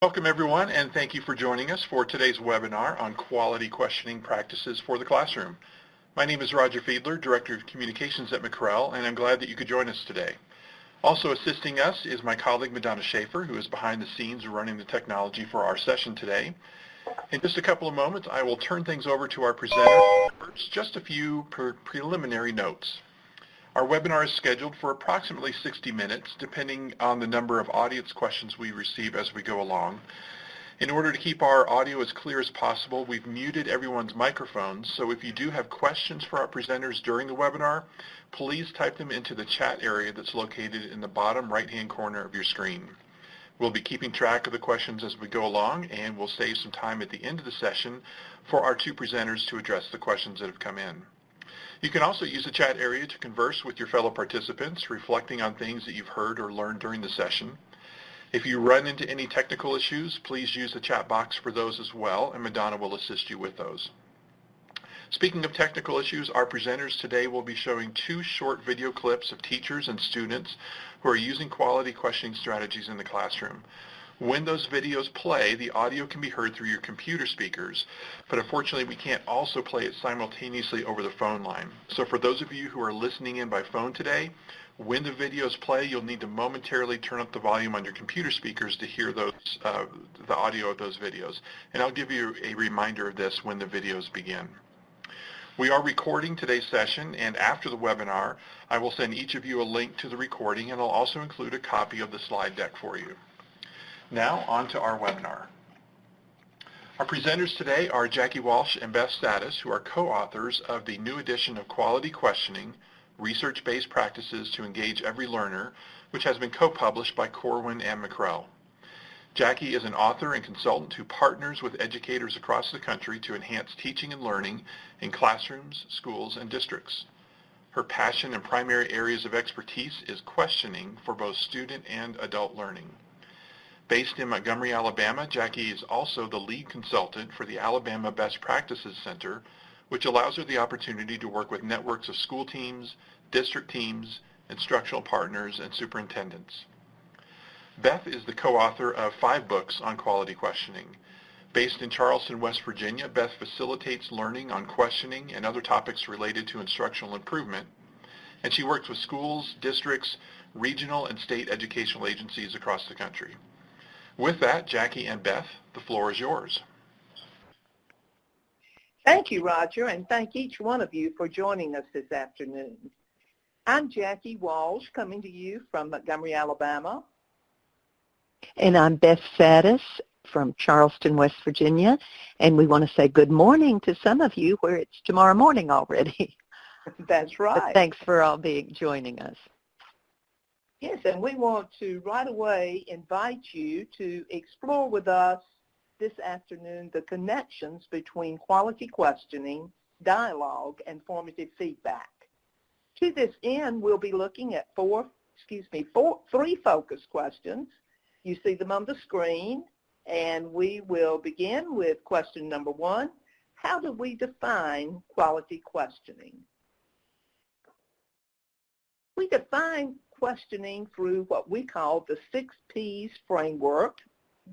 Welcome everyone, and thank you for joining us for today's webinar on quality questioning practices for the classroom. My name is Roger Fiedler, Director of Communications at McREL, and I'm glad that you could join us today. Also assisting us is my colleague Madonna Schaefer, who is behind the scenes running the technology for our session today. In just a couple of moments, I will turn things over to our presenter. First, just a few preliminary notes. Our webinar is scheduled for approximately 60 minutes, depending on the number of audience questions we receive as we go along. In order to keep our audio as clear as possible, we've muted everyone's microphones, so if you do have questions for our presenters during the webinar, please type them into the chat area that's located in the bottom right-hand corner of your screen. We'll be keeping track of the questions as we go along, and we'll save some time at the end of the session for our two presenters to address the questions that have come in. You can also use the chat area to converse with your fellow participants, reflecting on things that you've heard or learned during the session. If you run into any technical issues, please use the chat box for those as well, and Madonna will assist you with those. Speaking of technical issues, our presenters today will be showing two short video clips of teachers and students who are using quality questioning strategies in the classroom. When those videos play, the audio can be heard through your computer speakers, but unfortunately we can't also play it simultaneously over the phone line. So for those of you who are listening in by phone today, when the videos play, you'll need to momentarily turn up the volume on your computer speakers to hear those, the audio of those videos. And I'll give you a reminder of this when the videos begin. We are recording today's session, and after the webinar, I will send each of you a link to the recording, and I'll also include a copy of the slide deck for you. Now, on to our webinar. Our presenters today are Jackie Walsh and Beth Status, who are co-authors of the new edition of Quality Questioning, Research-Based Practices to Engage Every Learner, which has been co-published by Corwin and McREL. Jackie is an author and consultant who partners with educators across the country to enhance teaching and learning in classrooms, schools, and districts. Her passion and primary areas of expertise is questioning for both student and adult learning. Based in Montgomery, Alabama, Jackie is also the lead consultant for the Alabama Best Practices Center, which allows her the opportunity to work with networks of school teams, district teams, instructional partners, and superintendents. Beth is the co-author of 5 books on quality questioning. Based in Charleston, West Virginia, Beth facilitates learning on questioning and other topics related to instructional improvement, and she works with schools, districts, regional, and state educational agencies across the country. With that, Jackie and Beth, the floor is yours. Thank you, Roger, and thank each one of you for joining us this afternoon. I'm Jackie Walsh, coming to you from Montgomery, Alabama. And I'm Beth Status from Charleston, West Virginia, and we want to say good morning to some of you where it's tomorrow morning already. That's right. But thanks for all joining us. Yes, and we want to right away invite you to explore with us this afternoon the connections between quality questioning, dialogue, and formative feedback. To this end, we'll be looking at three focus questions. You see them on the screen, and we will begin with question number 1. How do we define quality questioning? We define questioning through what we call the 6 Ps framework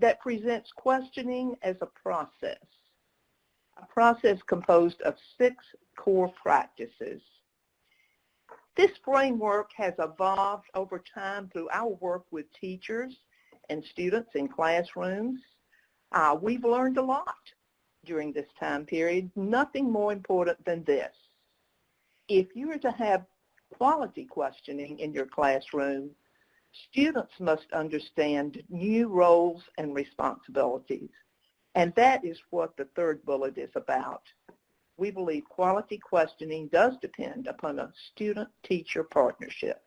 that presents questioning as a process composed of 6 core practices. This framework has evolved over time through our work with teachers and students in classrooms. We've learned a lot during this time period, nothing more important than this. If you are to have quality questioning in your classroom, students must understand new roles and responsibilities, and that is what the 3rd bullet is about. We believe quality questioning does depend upon a student-teacher partnership.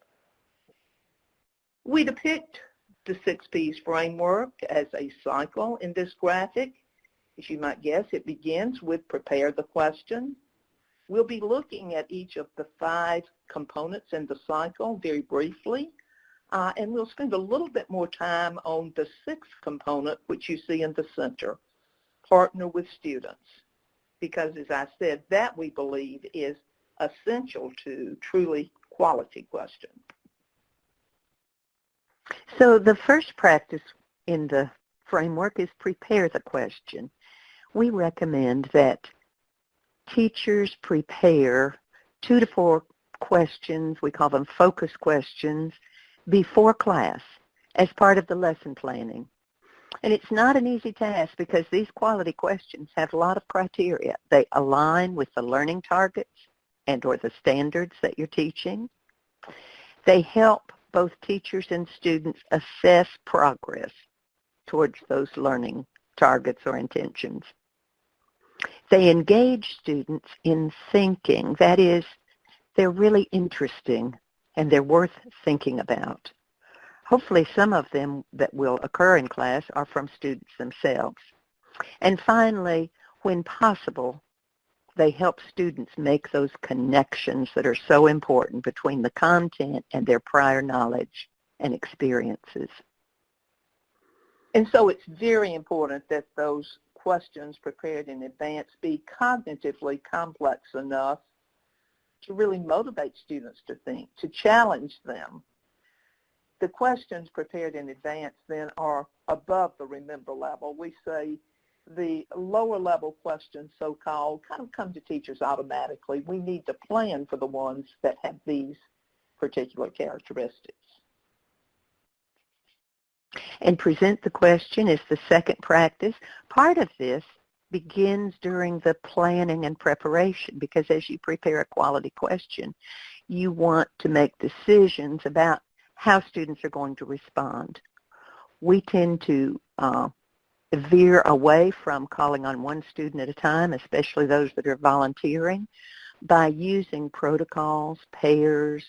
We depict the 6 Ps framework as a cycle in this graphic. As you might guess, it begins with prepare the question. We'll be looking at each of the 5 components in the cycle very briefly, and we'll spend a little bit more time on the 6th component, which you see in the center, partner with students, because as I said, that we believe is essential to truly quality question. So the first practice in the framework is prepare the question. We recommend that teachers prepare 2 to 4 questions, we call them focus questions, before class as part of the lesson planning. And it's not an easy task because these quality questions have a lot of criteria. They align with the learning targets and or the standards that you're teaching. They help both teachers and students assess progress towards those learning targets or intentions. They engage students in thinking. That is, they're really interesting and they're worth thinking about. Hopefully some of them that will occur in class are from students themselves. And finally, when possible, they help students make those connections that are so important between the content and their prior knowledge and experiences. And so it's very important that those questions prepared in advance be cognitively complex enough to really motivate students to think, to challenge them. The questions prepared in advance then are above the remember level. We say the lower level questions, so-called, kind of come to teachers automatically. We need to plan for the ones that have these particular characteristics. And present the question is the second practice. Part of this begins during the planning and preparation because as you prepare a quality question, you want to make decisions about how students are going to respond. We tend to veer away from calling on one student at a time, especially those that are volunteering, by using protocols, pairs,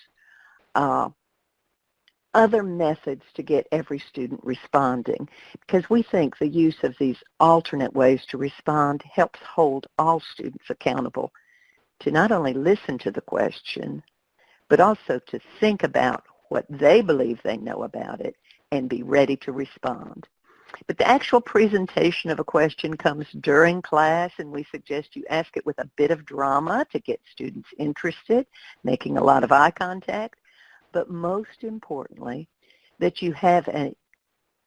other methods to get every student responding, because we think the use of these alternate ways to respond helps hold all students accountable to not only listen to the question, but also to think about what they believe they know about it and be ready to respond. But the actual presentation of a question comes during class, and we suggest you ask it with a bit of drama to get students interested, making a lot of eye contact, but most importantly, that you have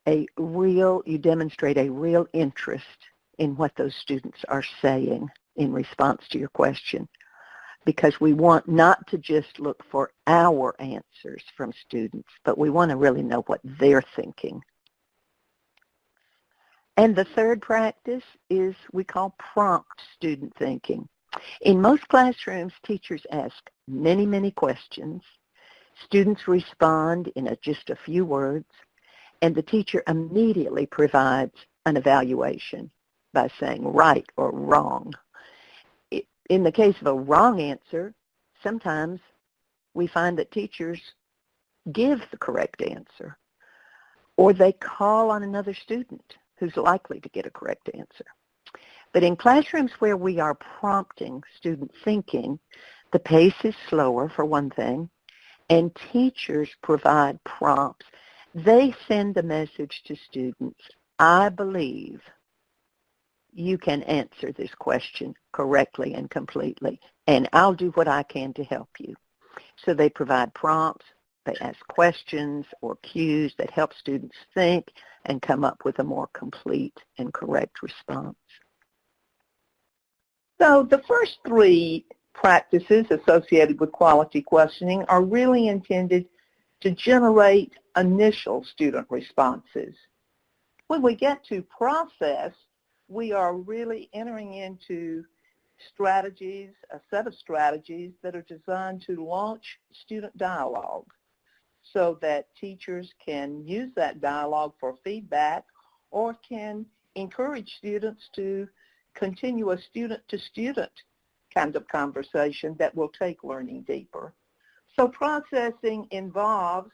you demonstrate a real interest in what those students are saying in response to your question. Because we want not to just look for our answers from students, but we want to really know what they're thinking. And the third practice is we call prompt student thinking. In most classrooms, teachers ask many, many questions. Students respond in just a few words, and the teacher immediately provides an evaluation by saying right or wrong. In the case of a wrong answer, sometimes we find that teachers give the correct answer, or they call on another student who's likely to get a correct answer. But in classrooms where we are prompting student thinking, the pace is slower, for one thing, and teachers provide prompts. They send a message to students, I believe you can answer this question correctly and completely, and I'll do what I can to help you. So they provide prompts, they ask questions or cues that help students think and come up with a more complete and correct response. So the first 3 practices associated with quality questioning are really intended to generate initial student responses. When we get to process, we are really entering into strategies, a set of strategies that are designed to launch student dialogue so that teachers can use that dialogue for feedback or can encourage students to continue a student-to-student kind of conversation that will take learning deeper. So processing involves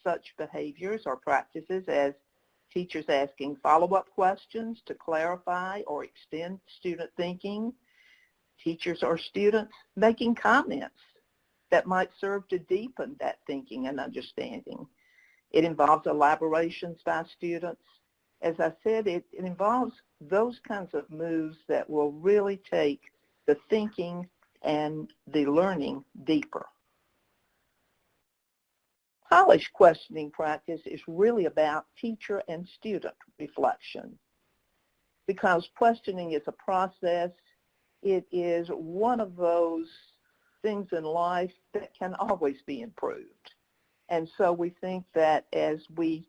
such behaviors or practices as teachers asking follow-up questions to clarify or extend student thinking, teachers or students making comments that might serve to deepen that thinking and understanding. It involves elaborations by students. As I said, it involves those kinds of moves that will really take the thinking and the learning deeper. Polished questioning practice is really about teacher and student reflection. Because questioning is a process, it is one of those things in life that can always be improved. And so we think that as we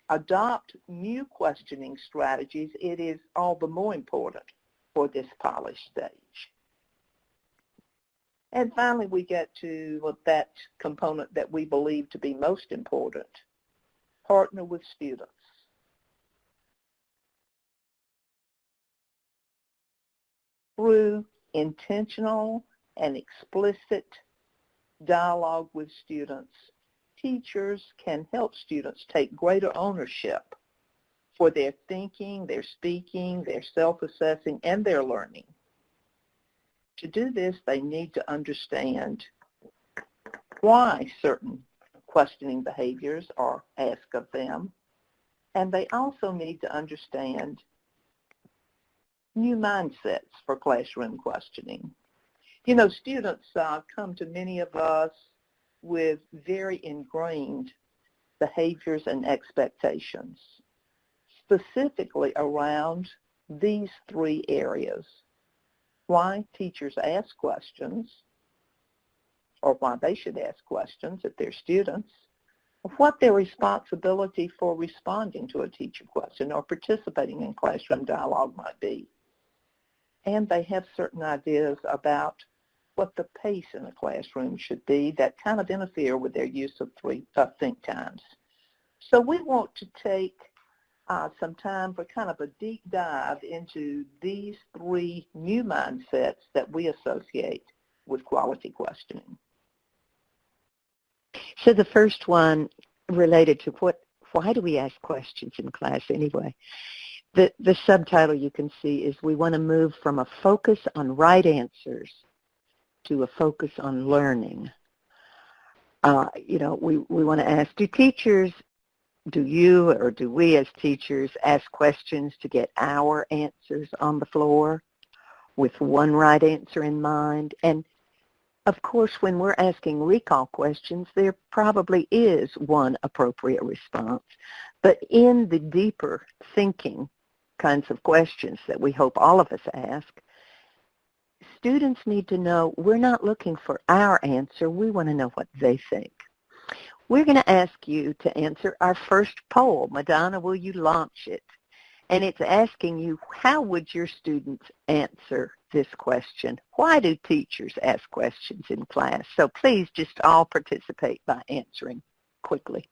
adopt new questioning strategies, it is all the more important for this polished stage. And finally, we get to that component that we believe to be most important, partner with students. Through intentional and explicit dialogue with students, teachers can help students take greater ownership for their thinking, their speaking, their self-assessing, and their learning. To do this, they need to understand why certain questioning behaviors are asked of them, and they also need to understand new mindsets for classroom questioning. You know, students come to many of us with very ingrained behaviors and expectations, specifically around these three areas: why teachers ask questions, or why they should ask questions if they're students, what their responsibility for responding to a teacher question or participating in classroom dialogue might be. And they have certain ideas about what the pace in a classroom should be that kind of interfere with their use of think times. So we want to take some time for kind of a deep dive into these three new mindsets that we associate with quality questioning. So the first one related to why do we ask questions in class anyway? The subtitle you can see is we want to move from a focus on right answers to a focus on learning. We want to ask, do you or do we as teachers ask questions to get our answers on the floor with one right answer in mind? And of course, when we're asking recall questions, there probably is one appropriate response. But in the deeper thinking kinds of questions that we hope all of us ask, students need to know we're not looking for our answer. We want to know what they think. We're going to ask you to answer our first poll. Madonna, will you launch it? And it's asking you, how would your students answer this question? Why do teachers ask questions in class? So please just all participate by answering quickly.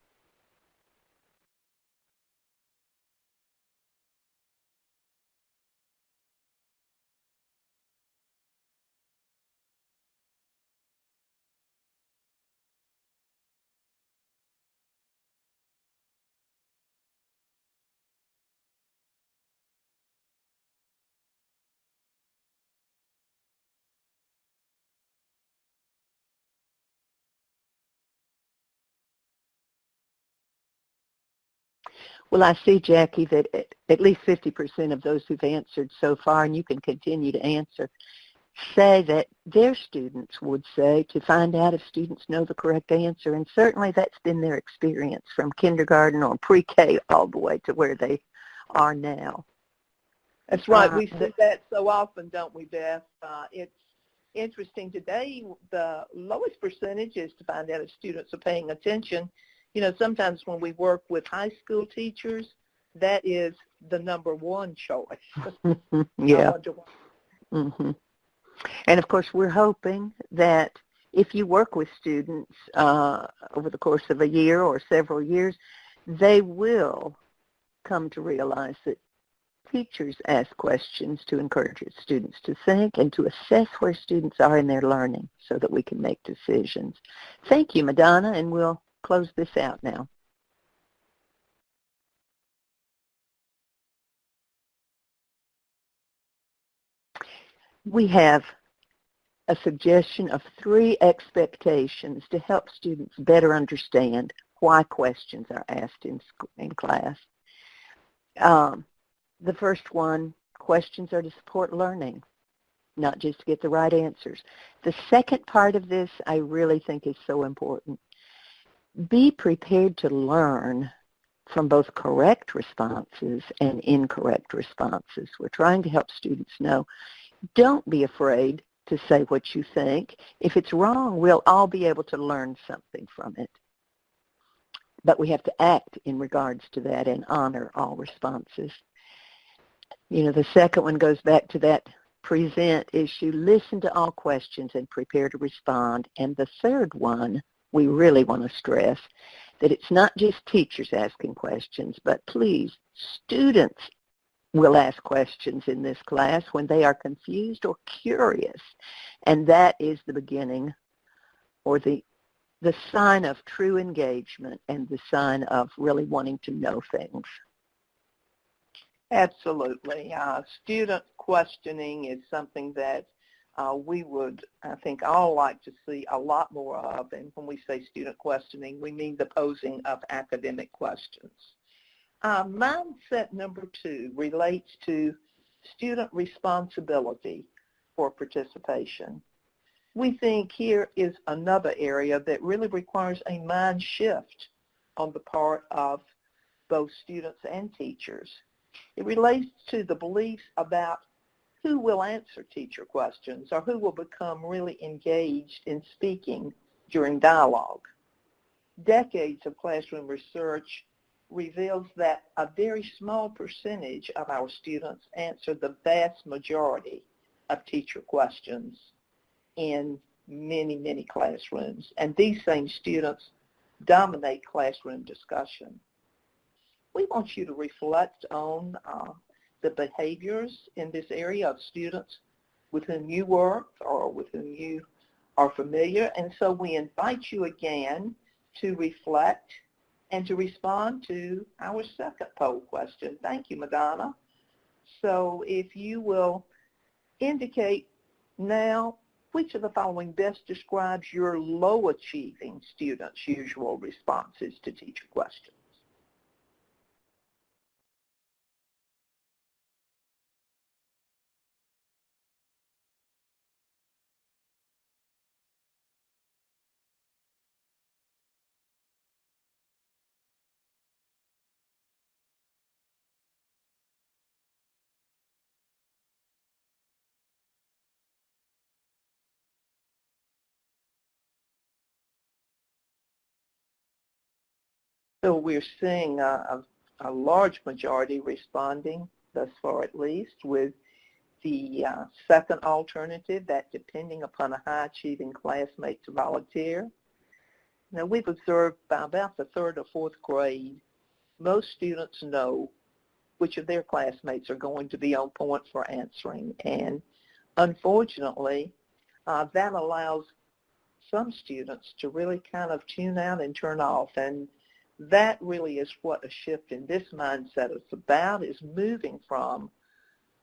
Well, I see, Jackie, that at least 50% of those who've answered so far, and you can continue to answer, say that their students would say to find out if students know the correct answer. And certainly that's been their experience from kindergarten or pre-K all the way to where they are now. That's right. We see that so often, don't we, Beth? It's interesting. Today, the lowest percentage is to find out if students are paying attention. You know, sometimes when we work with high school teachers, that is the number one choice. Yeah. Mm-hmm. And, of course, we're hoping that if you work with students over the course of a year or several years, they will come to realize that teachers ask questions to encourage students to think and to assess where students are in their learning so that we can make decisions. Thank you, Madonna, and we'll close this out now. We have a suggestion of 3 expectations to help students better understand why questions are asked in class. The first one, questions are to support learning, not just to get the right answers. The second part of this I really think is so important. Be prepared to learn from both correct responses and incorrect responses. We're trying to help students know, don't be afraid to say what you think. If it's wrong, we'll all be able to learn something from it. But we have to act in regards to that and honor all responses. You know, the second one goes back to that present issue. Listen to all questions and prepare to respond. And the third one, we really want to stress that it's not just teachers asking questions, but please, students will ask questions in this class when they are confused or curious. And that is the beginning or the sign of true engagement and the sign of really wanting to know things. Absolutely. Student questioning is something that we would, I think, all like to see a lot more of. And when we say student questioning, we mean the posing of academic questions. Mindset number 2 relates to student responsibility for participation. We think here is another area that really requires a mind shift on the part of both students and teachers. It relates to the beliefs about who will answer teacher questions or who will become really engaged in speaking during dialogue. Decades of classroom research reveals that a very small percentage of our students answer the vast majority of teacher questions in many, many classrooms. And these same students dominate classroom discussion. We want you to reflect on the behaviors in this area of students with whom you work or with whom you are familiar. And so we invite you again to reflect and to respond to our second poll question. Thank you, Madonna. So if you will indicate now which of the following best describes your low-achieving students' usual responses to teacher questions. So we're seeing a large majority responding, thus far at least, with the second alternative, that depending upon a high-achieving classmate to volunteer. Now, we've observed by about the 3rd or 4th grade, most students know which of their classmates are going to be on point for answering. And unfortunately, that allows some students to really kind of tune out and turn off. And that really is what a shift in this mindset is about, is moving from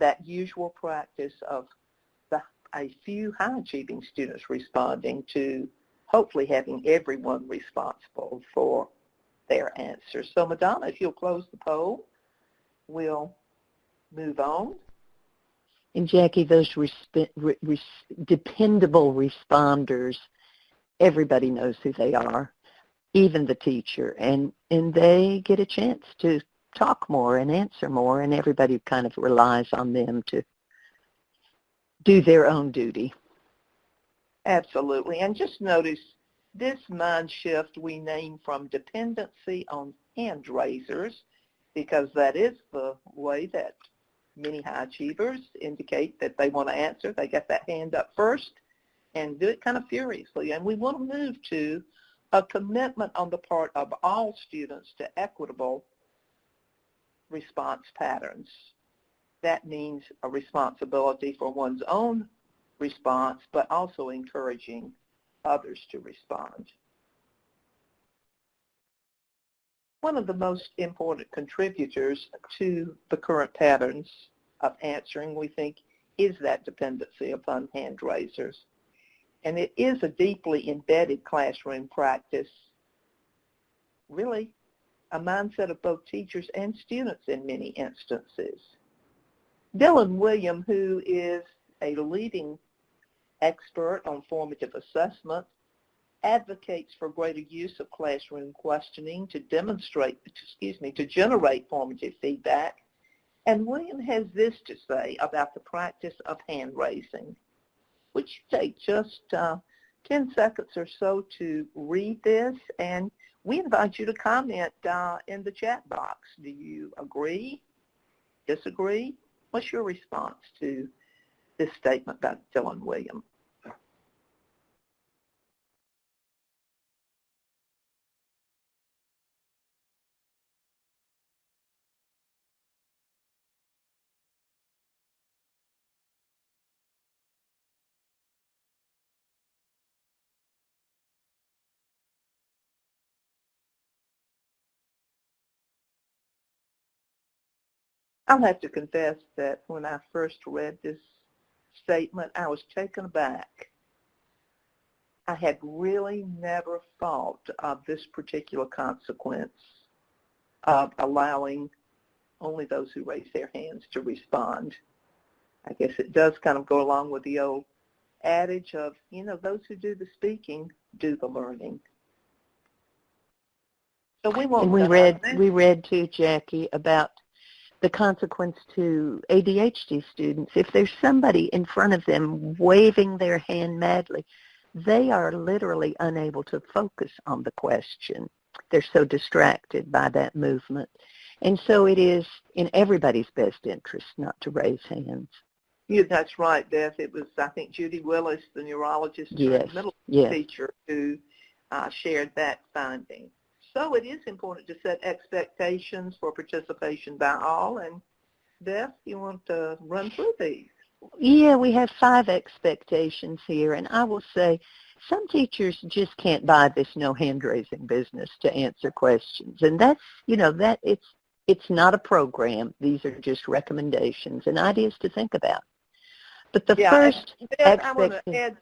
that usual practice of a few high-achieving students responding to hopefully having everyone responsible for their answers. So Madonna, if you'll close the poll, we'll move on. And Jackie, those dependable responders, everybody knows who they are, even the teacher, and they get a chance to talk more and answer more, and everybody kind of relies on them to do their own duty. Absolutely. And just notice this mind shift we name from dependency on hand raisers, because that is the way that many high achievers indicate that they want to answer. They get that hand up first and do it kind of furiously. And we want to move to a commitment on the part of all students to equitable response patterns. That means a responsibility for one's own response, but also encouraging others to respond. One of the most important contributors to the current patterns of answering, we think, is that dependency upon hand raisers. And it is a deeply embedded classroom practice, really a mindset of both teachers and students in many instances. Dylan William, who is a leading expert on formative assessment, advocates for greater use of classroom questioning to generate formative feedback. And William has this to say about the practice of hand raising. Would you take just 10 seconds or so to read this? And we invite you to comment in the chat box. Do you agree? Disagree? What's your response to this statement by Phil and William? I'll have to confess that when I first read this statement, I was taken aback. I had really never thought of this particular consequence of allowing only those who raise their hands to respond. I guess it does kind of go along with the old adage of, those who do the speaking do the learning. So we won't. And we read too, Jackie, about the consequence to ADHD students. If there's somebody in front of them waving their hand madly, they are literally unable to focus on the question. They're so distracted by that movement. And so it is in everybody's best interest not to raise hands. Yeah, that's right, Beth. It was, I think, Judy Willis, the neurologist and middle school teacher, who shared that finding. So it is important to set expectations for participation by all. And Beth, you want to run through these? Yeah, we have 5 expectations here. And I will say some teachers just can't buy this no hand-raising business to answer questions. And that's, it's not a program. These are just recommendations and ideas to think about. But the first I want to add,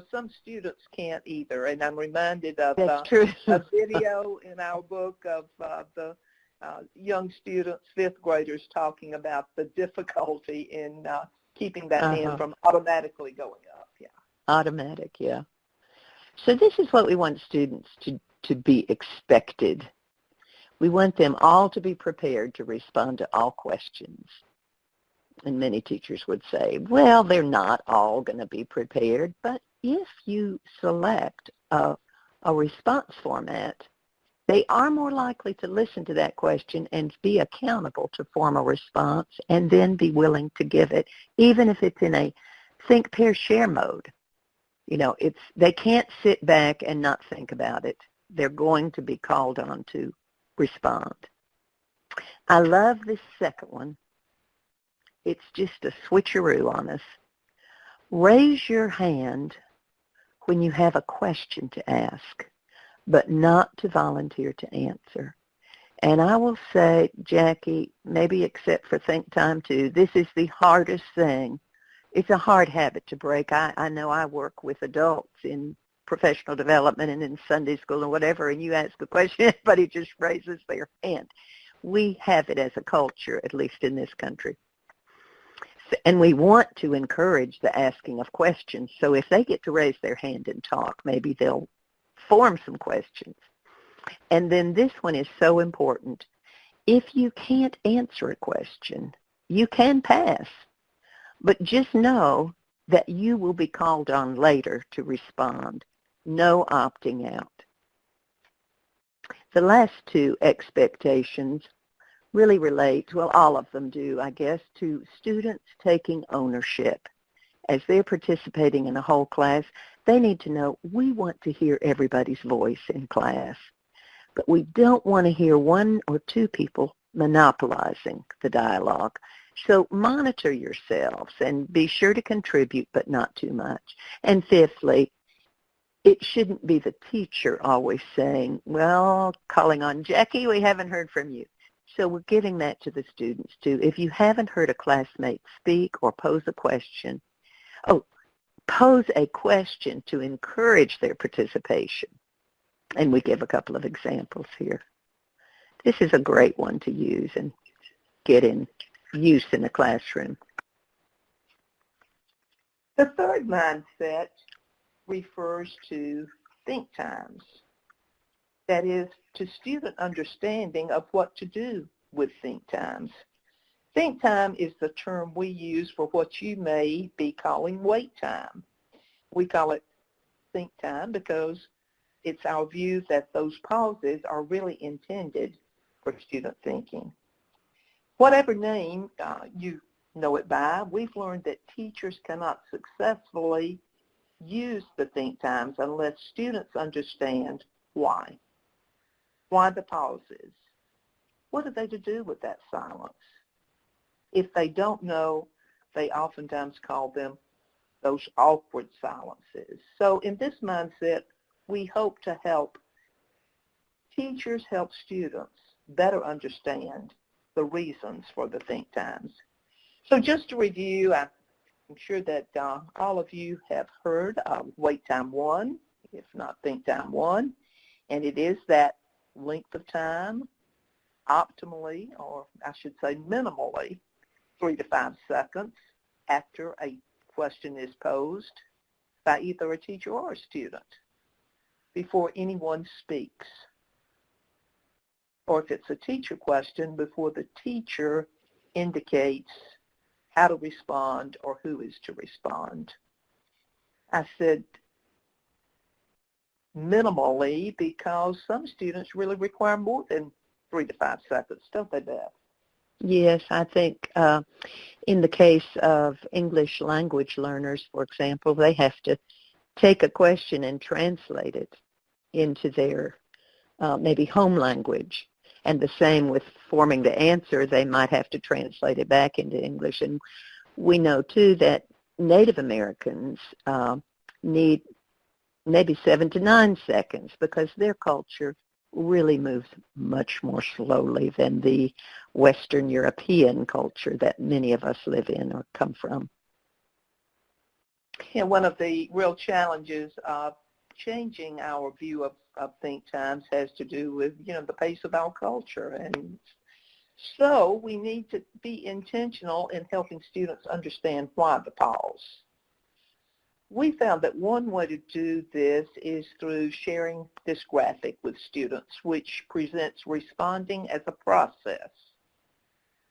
some students can't either, and I'm reminded of a video in our book of the young students, 5th graders, talking about the difficulty in keeping that hand from automatically going up. Yeah. Automatic, yeah. So this is what we want students to be expected. We want them all to be prepared to respond to all questions. And many teachers would say, well, they're not all going to be prepared, but if you select a response format, they are more likely to listen to that question and be accountable to form a response and then be willing to give it, even if it's in a think, pair, share mode. They can't sit back and not think about it. They're going to be called on to respond. I love this second one. It's just a switcheroo on us. Raise your hand when you have a question to ask, but not to volunteer to answer. And I will say, Jackie, maybe except for think time too, this is the hardest thing. It's a hard habit to break. I know I work with adults in professional development and in Sunday school and whatever, and you ask a question, everybody just raises their hand. We have it as a culture, at least in this country. And we want to encourage the asking of questions. So if they get to raise their hand and talk, maybe they'll form some questions. And then this one is so important. If you can't answer a question, you can pass. But just know that you will be called on later to respond. No opting out. The last 2 expectations really relate, well, all of them do, I guess, to students taking ownership. As they're participating in a whole class, they need to know we want to hear everybody's voice in class. But we don't want to hear 1 or 2 people monopolizing the dialogue. So monitor yourselves and be sure to contribute, but not too much. And 5thly, it shouldn't be the teacher always saying, well, calling on Jackie, we haven't heard from you. So we're giving that to the students too. If you haven't heard a classmate speak or pose a question, pose a question to encourage their participation. And we give a couple of examples here. This is a great one to use and get in use in the classroom. The third mindset refers to think times. That is, to student understanding of what to do with think times. Think time is the term we use for what you may be calling wait time. We call it think time because it's our view that those pauses are really intended for student thinking. Whatever name you know it by, we've learned that teachers cannot successfully use the think times unless students understand why. Why the pauses? What are they to do with that silence? If they don't know, they oftentimes call them those awkward silences. So in this mindset, we hope to help teachers help students better understand the reasons for the think times. So just to review, I'm sure that all of you have heard of wait time 1, if not think time 1, and it is that length of time, optimally, or I should say minimally, 3 to 5 seconds after a question is posed by either a teacher or a student before anyone speaks. Or if it's a teacher question, before the teacher indicates how to respond or who is to respond. I said minimally because some students really require more than 3 to 5 seconds, don't they, Beth? Yes, I think in the case of English language learners, for example, they have to take a question and translate it into their maybe home language. And the same with forming the answer, they might have to translate it back into English. And we know, too, that Native Americans need maybe 7 to 9 seconds because their culture really moves much more slowly than the Western European culture that many of us live in or come from. Yeah, one of the real challenges of changing our view of think times has to do with, the pace of our culture. And so we need to be intentional in helping students understand why the pause. We found that one way to do this is through sharing this graphic with students, which presents responding as a process,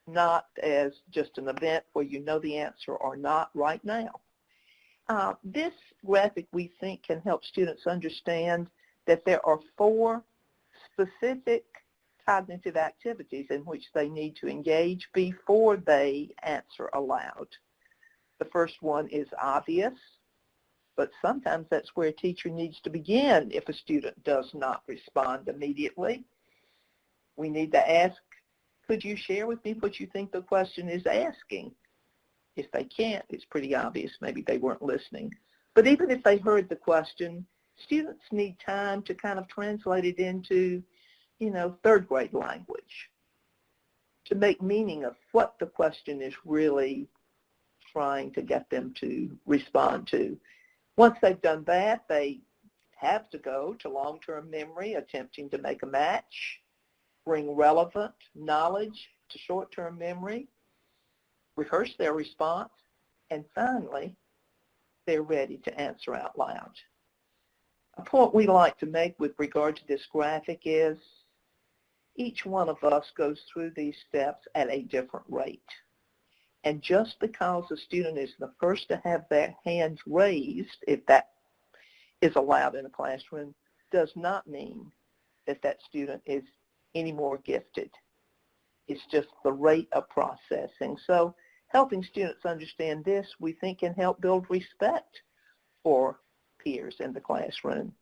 not as just an event where you know the answer or not right now. This graphic, we think, can help students understand that there are 4 specific cognitive activities in which they need to engage before they answer aloud. The first one is obvious, but sometimes that's where a teacher needs to begin if a student does not respond immediately. We need to ask, could you share with me what you think the question is asking? If they can't, it's pretty obvious maybe they weren't listening. But even if they heard the question, students need time to kind of translate it into, 3rd grade language to make meaning of what the question is really trying to get them to respond to. Once they've done that, they have to go to long-term memory, attempting to make a match, bring relevant knowledge to short-term memory, rehearse their response, and finally, they're ready to answer out loud. A point we like to make with regard to this graphic is each one of us goes through these steps at a different rate. And just because a student is the first to have their hands raised, if that is allowed in a classroom, does not mean that that student is any more gifted. It's just the rate of processing. So helping students understand this, we think, can help build respect for peers in the classroom.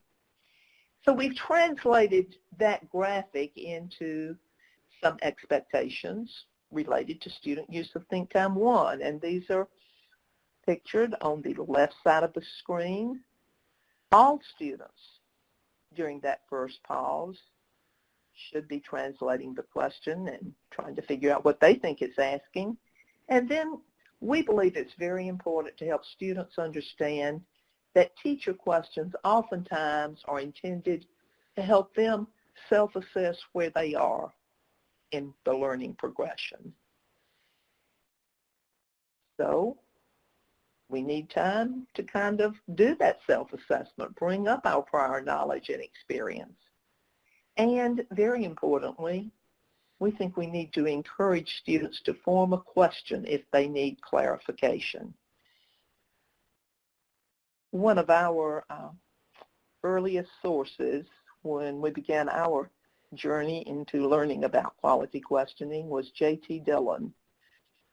So we've translated that graphic into some expectations related to student use of Think Time 1, and these are pictured on the left side of the screen. All students during that first pause should be translating the question and trying to figure out what they think it's asking. And then we believe it's very important to help students understand that teacher questions oftentimes are intended to help them self-assess where they are in the learning progression. So We need time to kind of do that self-assessment, bring up our prior knowledge and experience. And very importantly, we think we need to encourage students to form a question if they need clarification. One of our earliest sources when we began our journey into learning about quality questioning was J.T. Dillon.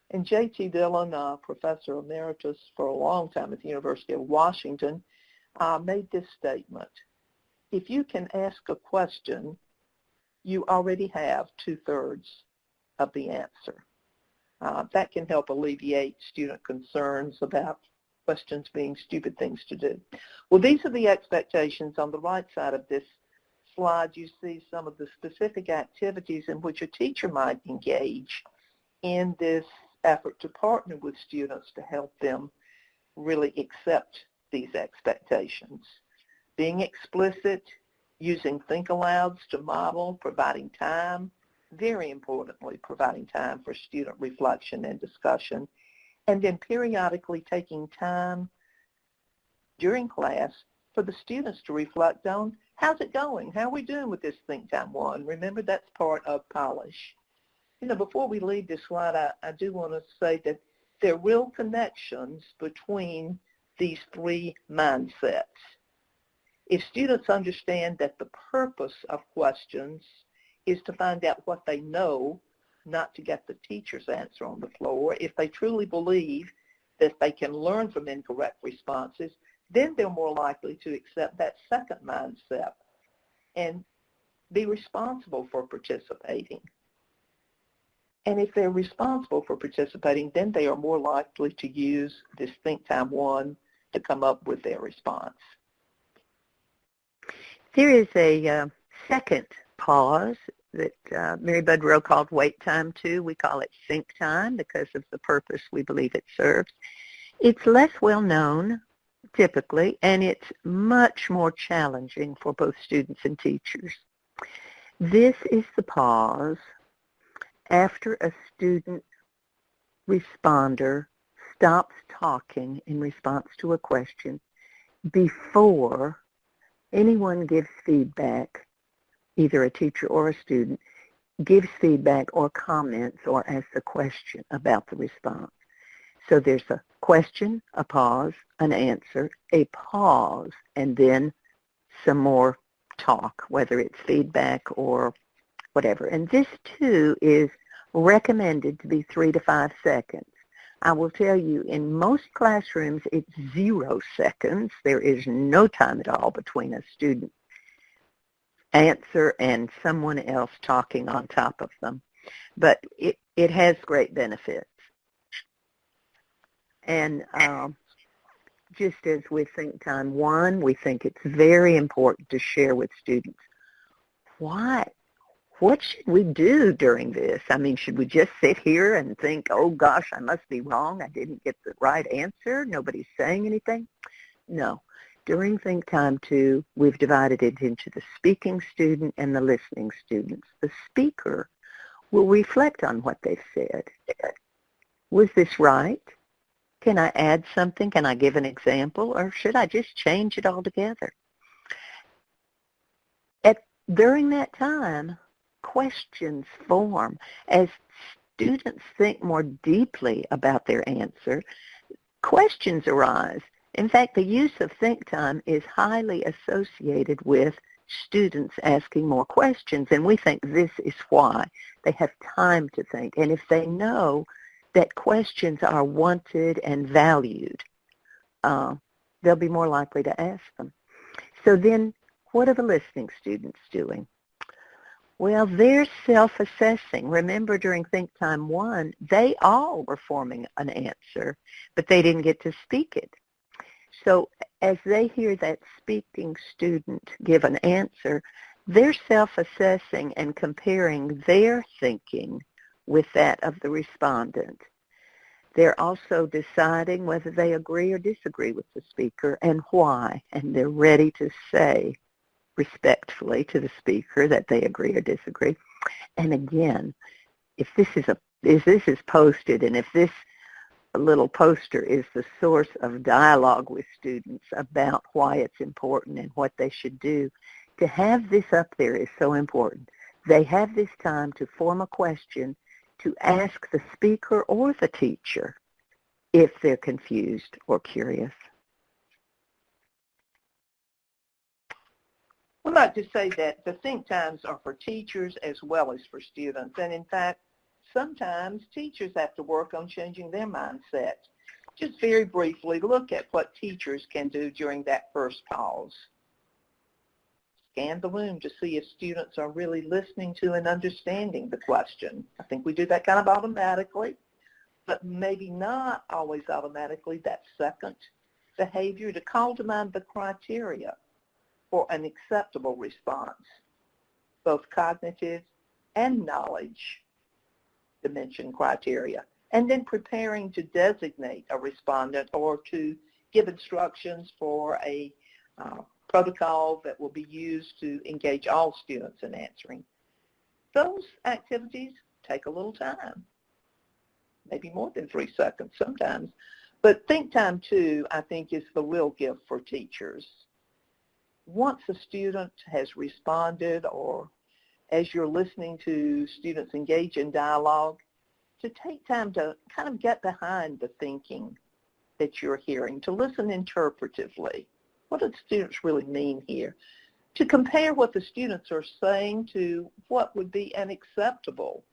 And J.T. Dillon, professor emeritus for a long time at the University of Washington, made this statement: if you can ask a question, you already have 2/3 of the answer. That can help alleviate student concerns about questions being stupid things to do. Well, these are the expectations. On the right side of this slide, you see some of the specific activities in which a teacher might engage in this effort to partner with students to help them really accept these expectations. Being explicit, using think-alouds to model, providing time, very importantly, providing time for student reflection and discussion, and then periodically taking time during class for the students to reflect on, how's it going? How are we doing with this Think Time 1? Remember, that's part of polish. You know, before we leave this slide, I do want to say that there are real connections between these three mindsets. If students understand that the purpose of questions is to find out what they know, not to get the teacher's answer on the floor, if they truly believe that they can learn from incorrect responses, then they're more likely to accept that second mindset and be responsible for participating. And if they're responsible for participating, then they are more likely to use this Think Time 1 to come up with their response. There is a second pause that Mary McREL called wait time 2. We call it think time because of the purpose we believe it serves. It's less well known, typically, and it's much more challenging for both students and teachers. This is the pause after a student responder stops talking in response to a question before anyone gives feedback, either a teacher or a student, gives feedback or comments or asks a question about the response. So there's a question, a pause, an answer, a pause, and then some more talk, whether it's feedback or whatever. And this, too, is recommended to be 3 to 5 seconds. I will tell you, in most classrooms, it's 0 seconds. There is no time at all between a student answer and someone else talking on top of them. But it has great benefits. And just as with Think Time 1, we think it's very important to share with students what should we do during this? I mean, should we just sit here and think, oh gosh, I must be wrong, I didn't get the right answer, nobody's saying anything? No. During Think Time 2, we've divided it into the speaking student and the listening students. The speaker will reflect on what they've said. Was this right? Can I add something? Can I give an example? Or should I just change it altogether? During that time, questions form. As students think more deeply about their answer, questions arise. In fact, the use of think time is highly associated with students asking more questions, and we think this is why. They have time to think, and if they know that questions are wanted and valued, they'll be more likely to ask them. So then, what are the listening students doing? Well, they're self-assessing. Remember, during Think Time 1, they all were forming an answer, but they didn't get to speak it. So as they hear that speaking student give an answer, they're self-assessing and comparing their thinking with that of the respondent. They're also deciding whether they agree or disagree with the speaker and why, and they're ready to say respectfully to the speaker that they agree or disagree. And again, if this is posted and if this little poster is the source of dialogue with students about why it's important and what they should do. To have this up there is so important. They have this time to form a question to ask the speaker or the teacher if they're confused or curious. I'd like to say that the think times are for teachers as well as for students. And in fact, sometimes teachers have to work on changing their mindset. Just very briefly, look at what teachers can do during that first pause. Scan the room to see if students are really listening to and understanding the question. I think we do that kind of automatically, but maybe not always automatically. That second behavior, to call to mind the criteria for an acceptable response, both cognitive and knowledge dimension criteria, and then preparing to designate a respondent or to give instructions for a protocol that will be used to engage all students in answering. Those activities take a little time, maybe more than 3 seconds sometimes, but think time too, I think, is the real gift for teachers. Once a student has responded, or as you're listening to students engage in dialogue, to take time to kind of get behind the thinking that you're hearing, to listen interpretively. What do the students really mean here? To compare what the students are saying to what would be an acceptable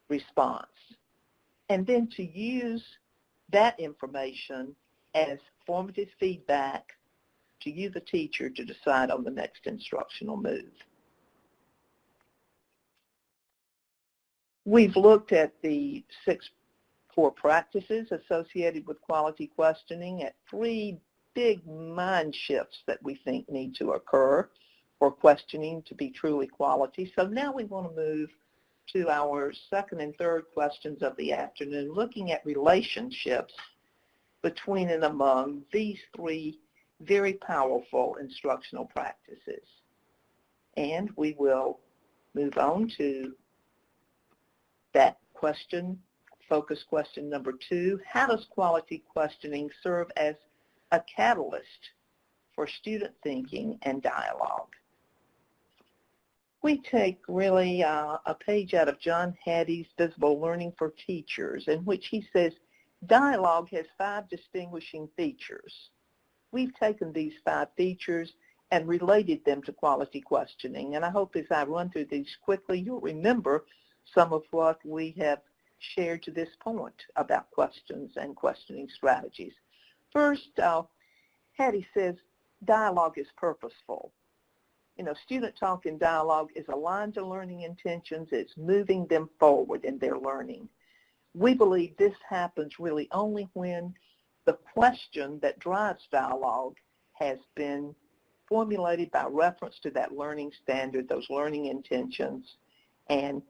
response, and then to use that information as formative feedback to you, the teacher, to decide on the next instructional move. We've looked at the 6 core practices associated with quality questioning at 3 big mind shifts that we think need to occur for questioning to be truly quality. So now we want to move to our second and third questions of the afternoon, looking at relationships between and among these 3 very powerful instructional practices. And we will move on to that question, focus question number 2. How does quality questioning serve as a catalyst for student thinking and dialogue? We take really a page out of John Hattie's Visible Learning for Teachers, in which he says dialogue has 5 distinguishing features. We've taken these 5 features and related them to quality questioning. And I hope as I run through these quickly, you'll remember some of what we have shared to this point about questions and questioning strategies. First, Hattie says dialogue is purposeful. Student talk and dialogue is aligned to learning intentions. It's moving them forward in their learning. We believe this happens really only when the question that drives dialogue has been formulated by reference to that learning standard, those learning intentions, and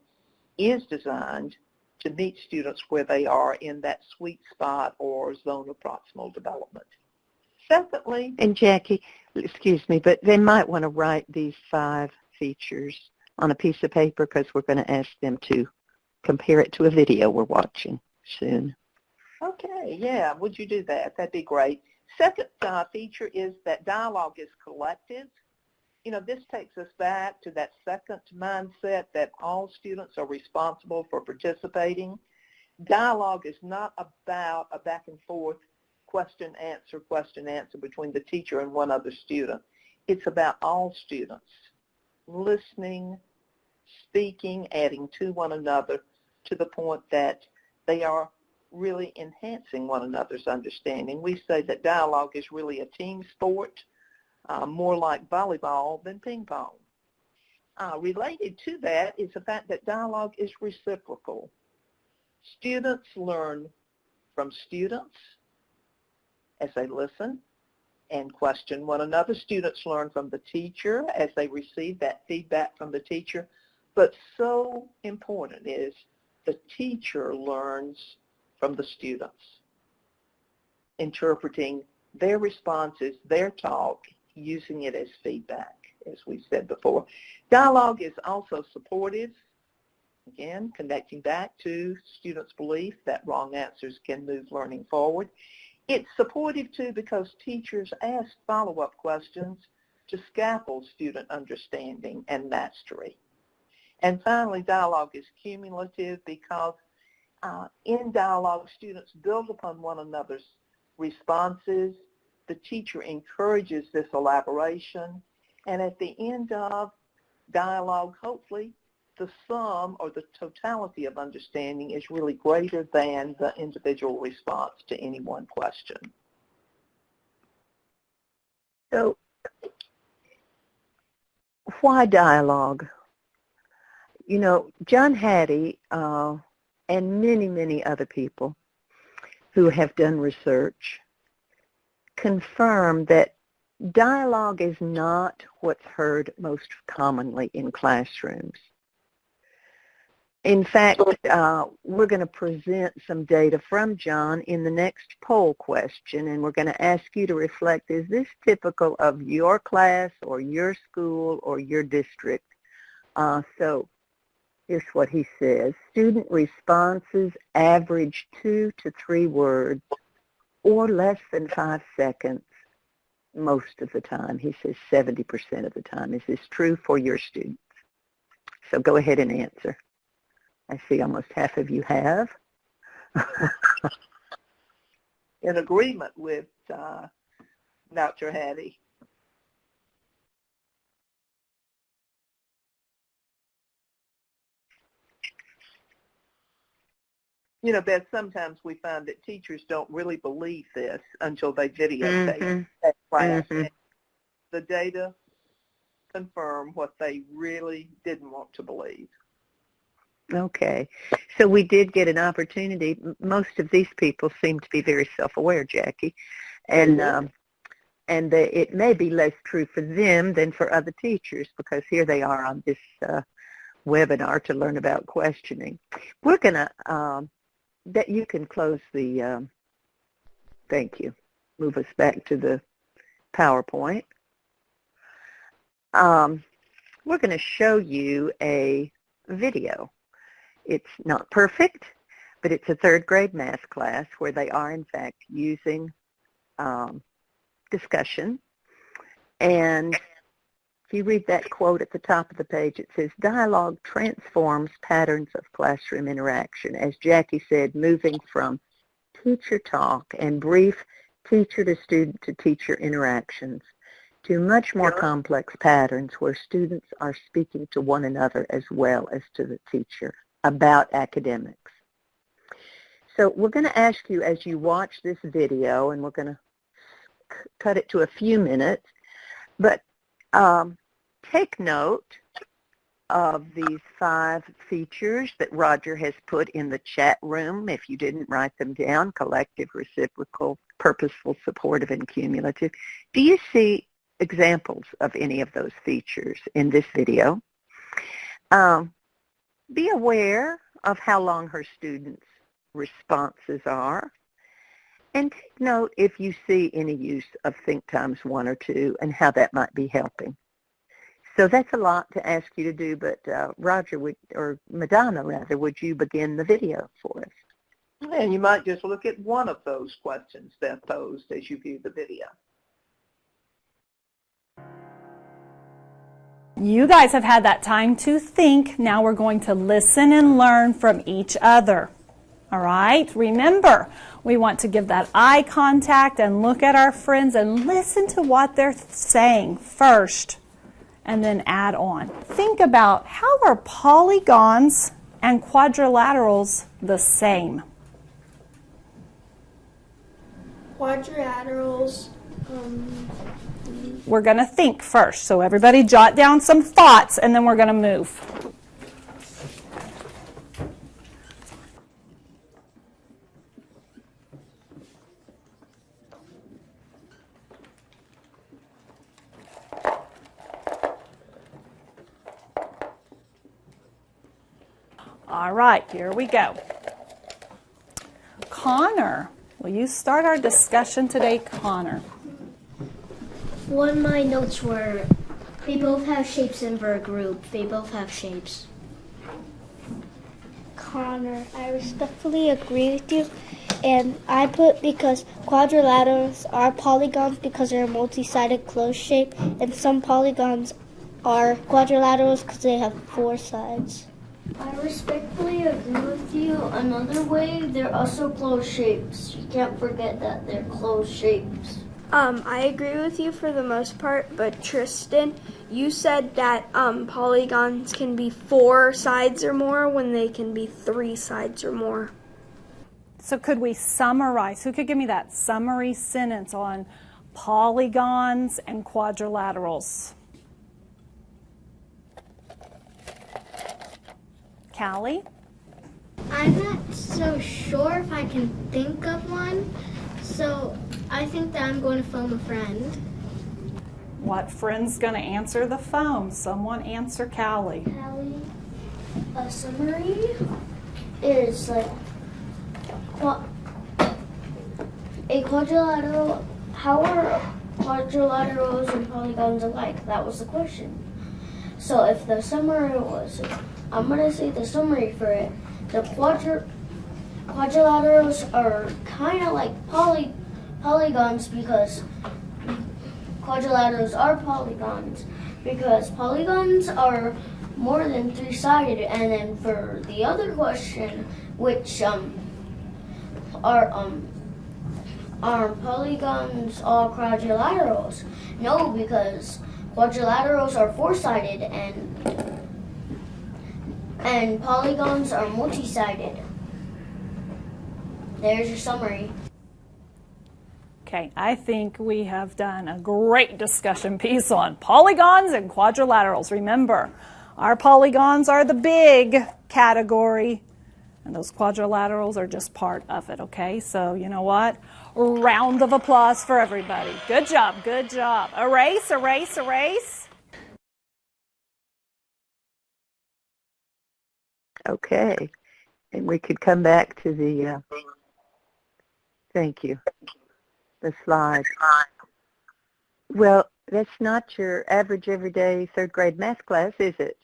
is designed to meet students where they are in that sweet spot or zone of proximal development. Secondly, and Jackie, excuse me, but they might want to write these 5 features on a piece of paper, because we're going to ask them to compare it to a video we're watching soon. Okay, yeah, would you do that? That'd be great. Second feature is that dialogue is collective. This takes us back to that second mindset that all students are responsible for participating. Dialogue is not about a back and forth question answer between the teacher and one other student. It's about all students listening, speaking, adding to one another to the point that they are really enhancing one another's understanding. We say that dialogue is really a team sport, more like volleyball than ping pong. Related to that is the fact that dialogue is reciprocal. Students learn from students as they listen and question one another. Students learn from the teacher as they receive that feedback from the teacher. But so important is the teacher learns from the students, interpreting their responses, their talk, using it as feedback, as we said before. Dialogue is also supportive. Again, connecting back to students' belief that wrong answers can move learning forward. It's supportive, too, because teachers ask follow-up questions to scaffold student understanding and mastery. And finally, dialogue is cumulative because in dialogue, students build upon one another's responses. The teacher encourages this elaboration. And at the end of dialogue, hopefully, the sum or the totality of understanding is really greater than the individual response to any one question. So, why dialogue? You know, John Hattie and many, many other people who have done research confirm that dialogue is not what's heard most commonly in classrooms. In fact, we're going to present some data from John in the next poll question, and we're going to ask you to reflect, is this typical of your class or your school or your district? So here's what he says. Student responses average 2 to 3 words or less than 5 seconds most of the time. He says 70% of the time. Is this true for your students? So go ahead and answer. I see almost half of you have. In agreement with Dr. Hattie. You know, Beth, sometimes we find that teachers don't really believe this until they videotape that class. And the data confirm what they really didn't want to believe. Okay. So we did get an opportunity. Most of these people seem to be very self-aware, Jackie. And it may be less true for them than for other teachers because here they are on this webinar to learn about questioning. We're going to, that you can close the, thank you, move us back to the PowerPoint. We're going to show you a video. It's not perfect, but it's a 3rd grade math class where they are, in fact, using discussion. And if you read that quote at the top of the page, it says, dialogue transforms patterns of classroom interaction. As Jackie said, moving from teacher talk and brief teacher-to-student to teacher interactions to much more complex patterns where students are speaking to one another as well as to the teacher about academics. So we're going to ask you as you watch this video, and we're going to cut it to a few minutes, but take note of these 5 features that Roger has put in the chat room if you didn't write them down: collective, reciprocal, purposeful, supportive, and cumulative. Do you see examples of any of those features in this video? Be aware of how long her students' responses are, and take note if you see any use of think times 1 or 2 and how that might be helping. So that's a lot to ask you to do, but Roger, or Madonna rather, would you begin the video for us? And you might just look at one of those questions Beth posed as you view the video. You guys have had that time to think. Now we're going to listen and learn from each other. All right? Remember, we want to give that eye contact and look at our friends and listen to what they're saying first and then add on. Think about, how are polygons and quadrilaterals the same? Quadrilaterals, We're going to think first. So everybody jot down some thoughts and then we're going to move. All right, here we go. Connor, will you start our discussion today, Connor? one of my notes were, they both have shapes and for a group. They both have shapes. Connor. I respectfully agree with you. And I put because quadrilaterals are polygons because they're a multi-sided closed shape, and some polygons are quadrilaterals because they have 4 sides. I respectfully agree with you. Another way, they're also closed shapes. You can't forget that they're closed shapes. I agree with you for the most part, but Tristan, you said that polygons can be 4 sides or more when they can be 3 sides or more. So could we summarize? Who could give me that summary sentence on polygons and quadrilaterals? Callie? I'm not so sure if I can think of one, so I think that I'm going to phone a friend. What friend's going to answer the phone? Someone answer Callie. Callie, a summary is like a quadrilateral. How are quadrilaterals and polygons alike? That was the question. So if the summary was, I'm going to say the summary for it. The quadrilaterals are kind of like polygons because quadrilaterals are polygons because polygons are more than 3-sided. And then for the other question, which are polygons all quadrilaterals? No, because quadrilaterals are 4-sided and polygons are multi-sided. There's your summary. Okay, I think we have done a great discussion piece on polygons and quadrilaterals. Remember, our polygons are the big category, and those quadrilaterals are just part of it, okay? So, you know what? Round of applause for everybody. Good job, good job. Erase, erase, erase. Okay, and we could come back to the, thank you, the slide. Well, that's not your average everyday third grade math class, is it?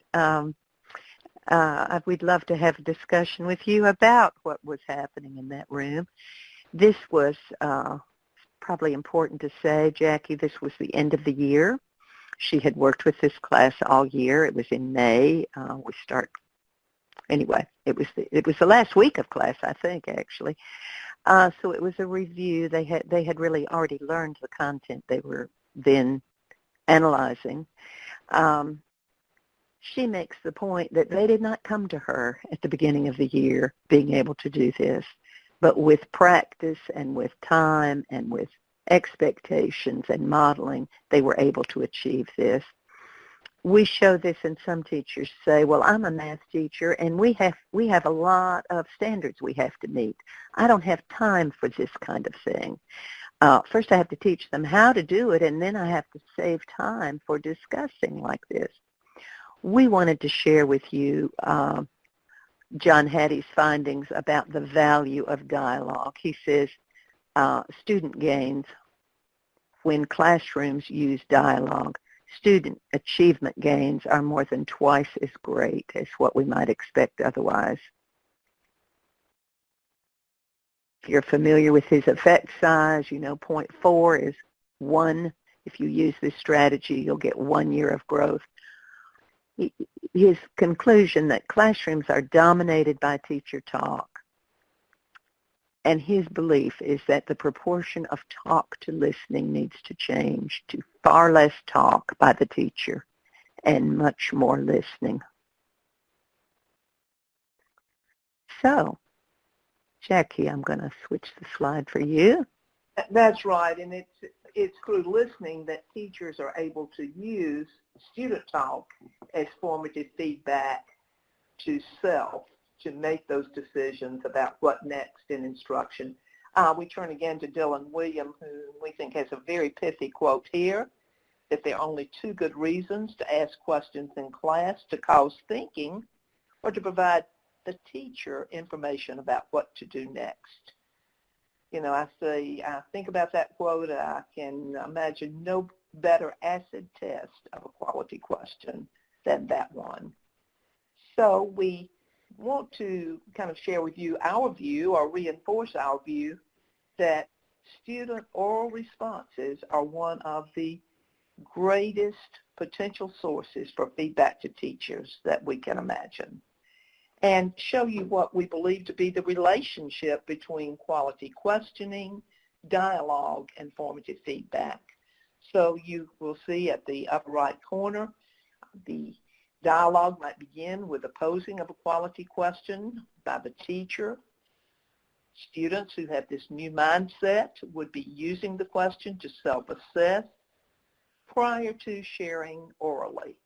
We'd love to have a discussion with you about what was happening in that room. This was probably important to say, Jackie, this was the end of the year. She had worked with this class all year. It was in May. Anyway, it was the last week of class, I think, actually. So it was a review. They had really already learned the content they were then analyzing. She makes the point that they did not come to her at the beginning of the year being able to do this, but with practice and with time and with expectations and modeling, they were able to achieve this. We show this, and some teachers say, well, I'm a math teacher, and we have a lot of standards we have to meet. I don't have time for this kind of thing. First, I have to teach them how to do it, and then I have to save time for discussing like this. We wanted to share with you John Hattie's findings about the value of dialogue. He says student gains when classrooms use dialogue. Student achievement gains are more than twice as great as what we might expect otherwise. If you're familiar with his effect size, you know 0.4 is 1. If you use this strategy, you'll get 1 year of growth. His conclusion that classrooms are dominated by teacher talk, and his belief is that the proportion of talk to listening needs to change to far less talk by the teacher and much more listening. So, Jackie, I'm going to switch the slide for you. That's right, and it's through listening that teachers are able to use student talk as formative feedback to self, to make those decisions about what next in instruction. We turn again to Dylan William, who we think has a very pithy quote here, that there are only 2 good reasons to ask questions in class: to cause thinking or to provide the teacher information about what to do next. You know, I think about that quote, I can imagine no better acid test of a quality question than that one. So we want to kind of share with you our view or reinforce our view that student oral responses are one of the greatest potential sources for feedback to teachers that we can imagine, and show you what we believe to be the relationship between quality questioning, dialogue, and formative feedback. So you will see at the upper right corner, the dialogue might begin with the posing of a quality question by the teacher. Students who have this new mindset would be using the question to self-assess prior to sharing orally.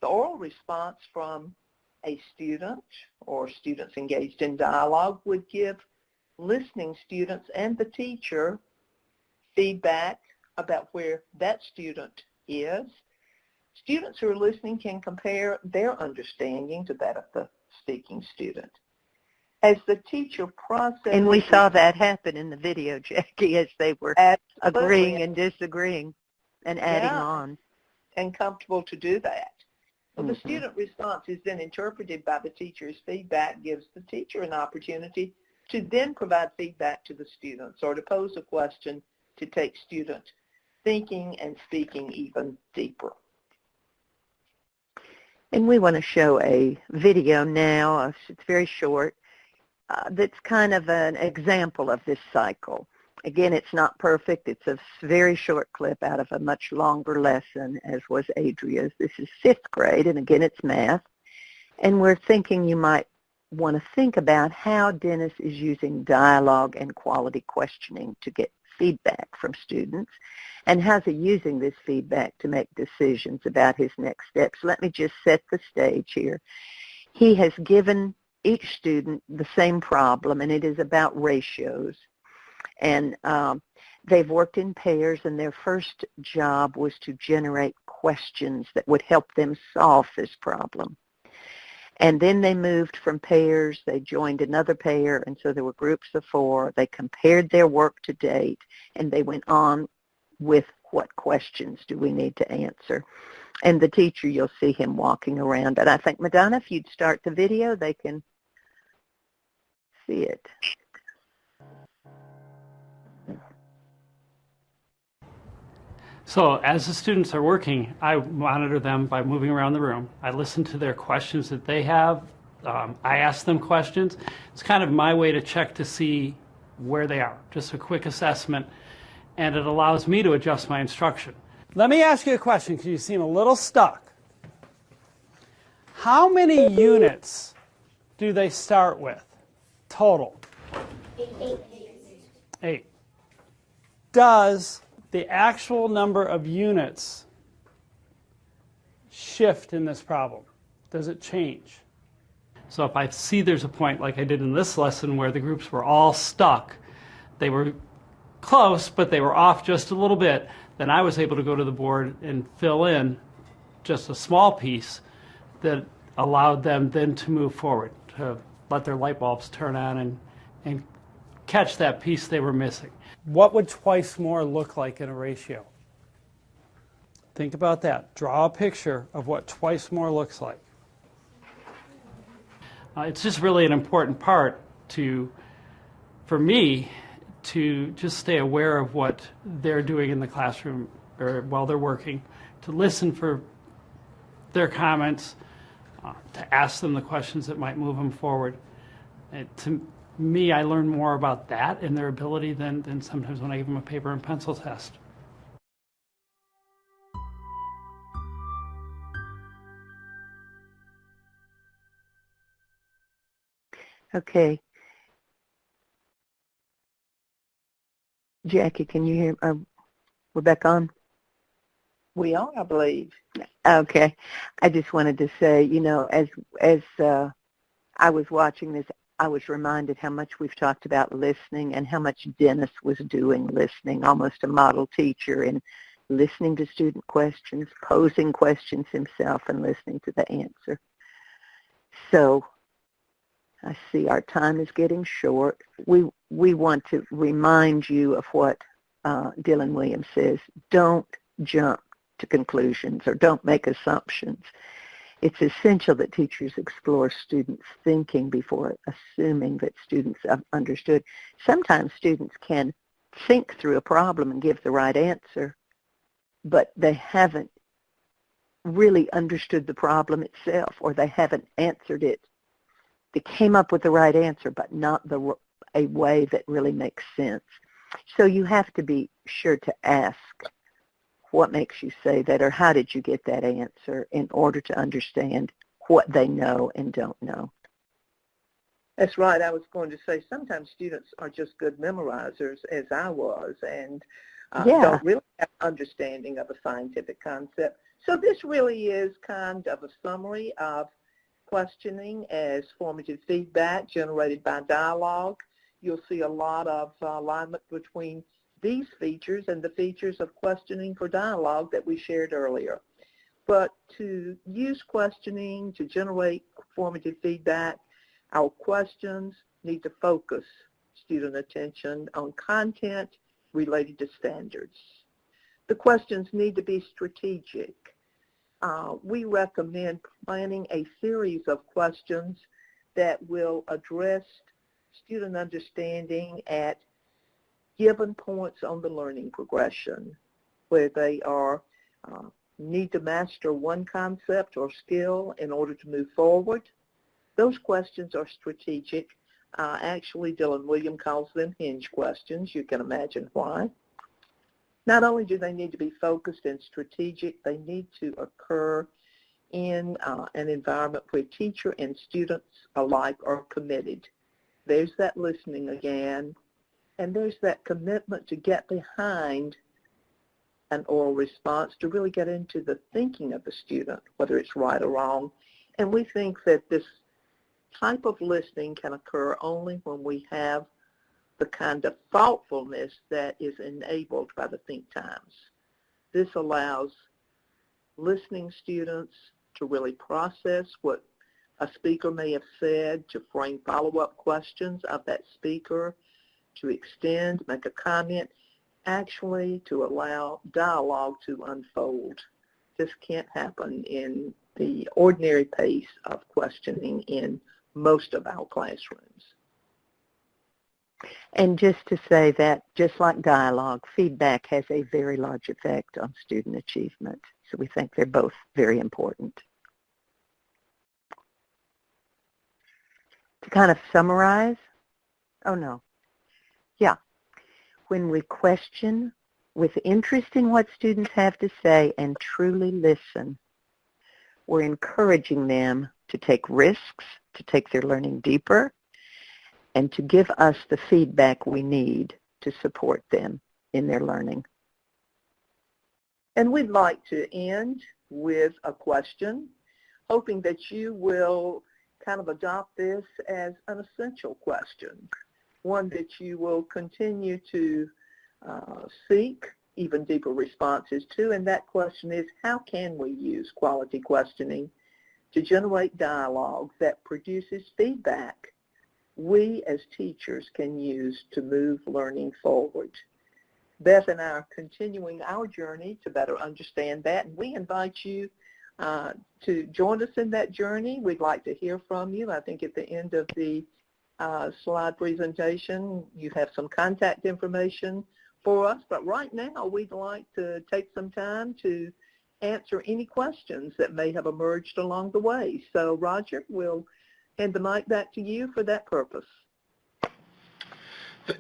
The oral response from a student or students engaged in dialogue would give listening students and the teacher feedback about where that student is. Students who are listening can compare their understanding to that of the speaking student. As the teacher processes... And we saw that happen in the video, Jackie, as they were agreeing and disagreeing and adding on. And comfortable to do that. Well, the student response is then interpreted by the teacher's feedback, gives the teacher an opportunity to then provide feedback to the students or to pose a question to take student thinking and speaking even deeper. And we want to show a video now. It's very short. That's kind of an example of this cycle. Again, it's not perfect. It's a very short clip out of a much longer lesson, as was Adria's. This is 5th grade, and again, it's math. And we're thinking you might want to think about how Dennis is using dialogue and quality questioning to get feedback from students, and how's he using this feedback to make decisions about his next steps. Let me just set the stage here. He has given each student the same problem, and it is about ratios. And they've worked in pairs, and their first job was to generate questions that would help them solve this problem. And then they moved from pairs, they joined another pair, and so there were groups of 4. They compared their work to date, and they went on with what questions do we need to answer. And the teacher, you'll see him walking around. And I think, Madonna, if you'd start the video, they can see it. So as the students are working, I monitor them by moving around the room. I listen to their questions that they have. I ask them questions. It's kind of my way to check to see where they are, just a quick assessment, and it allows me to adjust my instruction. Let me ask you a question because you seem a little stuck. How many units do they start with total? 8. Does the actual number of units shift in this problem? Does it change? So if I see there's a point like I did in this lesson where the groups were all stuck, they were close but they were off just a little bit, then I was able to go to the board and fill in just a small piece that allowed them then to move forward, to let their light bulbs turn on and catch that piece they were missing. What would twice more look like in a ratio? Think about that. Draw a picture of what twice more looks like. It's just really an important part for me to just stay aware of what they're doing in the classroom or while they're working, to listen for their comments, to ask them the questions that might move them forward. To me, I learn more about that and their ability than sometimes when I give them a paper and pencil test. Okay. Jackie, can you hear? We're back on? We are, I believe. Okay. I just wanted to say, you know, as I was watching this, I was reminded how much we've talked about listening and how much Dennis was doing listening, almost a model teacher in listening to student questions, posing questions himself, and listening to the answer. So I see our time is getting short. We want to remind you of what Dylan Williams says. Don't jump to conclusions or don't make assumptions. It's essential that teachers explore students' thinking before assuming that students have understood. Sometimes students can think through a problem and give the right answer, but they haven't really understood the problem itself, or they haven't answered it. They came up with the right answer, but not a way that really makes sense. So you have to be sure to ask, what makes you say that, or how did you get that answer, in order to understand what they know and don't know. That's right. I was going to say sometimes students are just good memorizers, as I was, and don't really have understanding of a scientific concept. So this really is kind of a summary of questioning as formative feedback generated by dialogue. You'll see a lot of alignment between these features and the features of questioning for dialogue that we shared earlier. But to use questioning to generate formative feedback, our questions need to focus student attention on content related to standards. The questions need to be strategic. We recommend planning a series of questions that will address student understanding at given points on the learning progression, where they are need to master one concept or skill in order to move forward. Those questions are strategic. Actually, Dylan William calls them hinge questions. You can imagine why. Not only do they need to be focused and strategic, they need to occur in an environment where teacher and students alike are committed. There's that listening again, and there's that commitment to get behind an oral response, to really get into the thinking of the student, whether it's right or wrong. And we think that this type of listening can occur only when we have the kind of thoughtfulness that is enabled by the think times. This allows listening students to really process what a speaker may have said, to frame follow-up questions of that speaker, to extend, make a comment, actually to allow dialogue to unfold. This can't happen in the ordinary pace of questioning in most of our classrooms. And just to say that, just like dialogue, feedback has a very large effect on student achievement. So we think they're both very important. To kind of summarize, when we question with interest in what students have to say and truly listen, we're encouraging them to take risks, to take their learning deeper, and to give us the feedback we need to support them in their learning. And we'd like to end with a question, hoping that you will kind of adopt this as an essential question, one that you will continue to seek even deeper responses to. And that question is, how can we use quality questioning to generate dialogue that produces feedback we as teachers can use to move learning forward? Beth and I are continuing our journey to better understand that, and we invite you to join us in that journey. We'd like to hear from you. I think at the end of the slide presentation, you have some contact information for us, but right now we'd like to take some time to answer any questions that may have emerged along the way. So Roger, we'll hand the mic back to you for that purpose.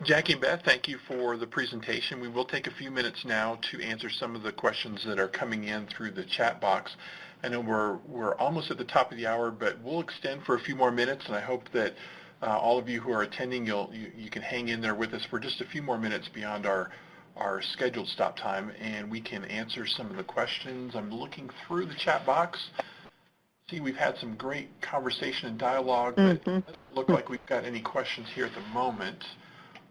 Jackie and Beth, thank you for the presentation. We will take a few minutes now to answer some of the questions that are coming in through the chat box. I know we're almost at the top of the hour, but we'll extend for a few more minutes, and I hope that all of you who are attending, you can hang in there with us for just a few more minutes beyond our scheduled stop time, and we can answer some of the questions. I'm looking through the chat box. See, we've had some great conversation and dialogue, but it doesn't look like we've got any questions here at the moment.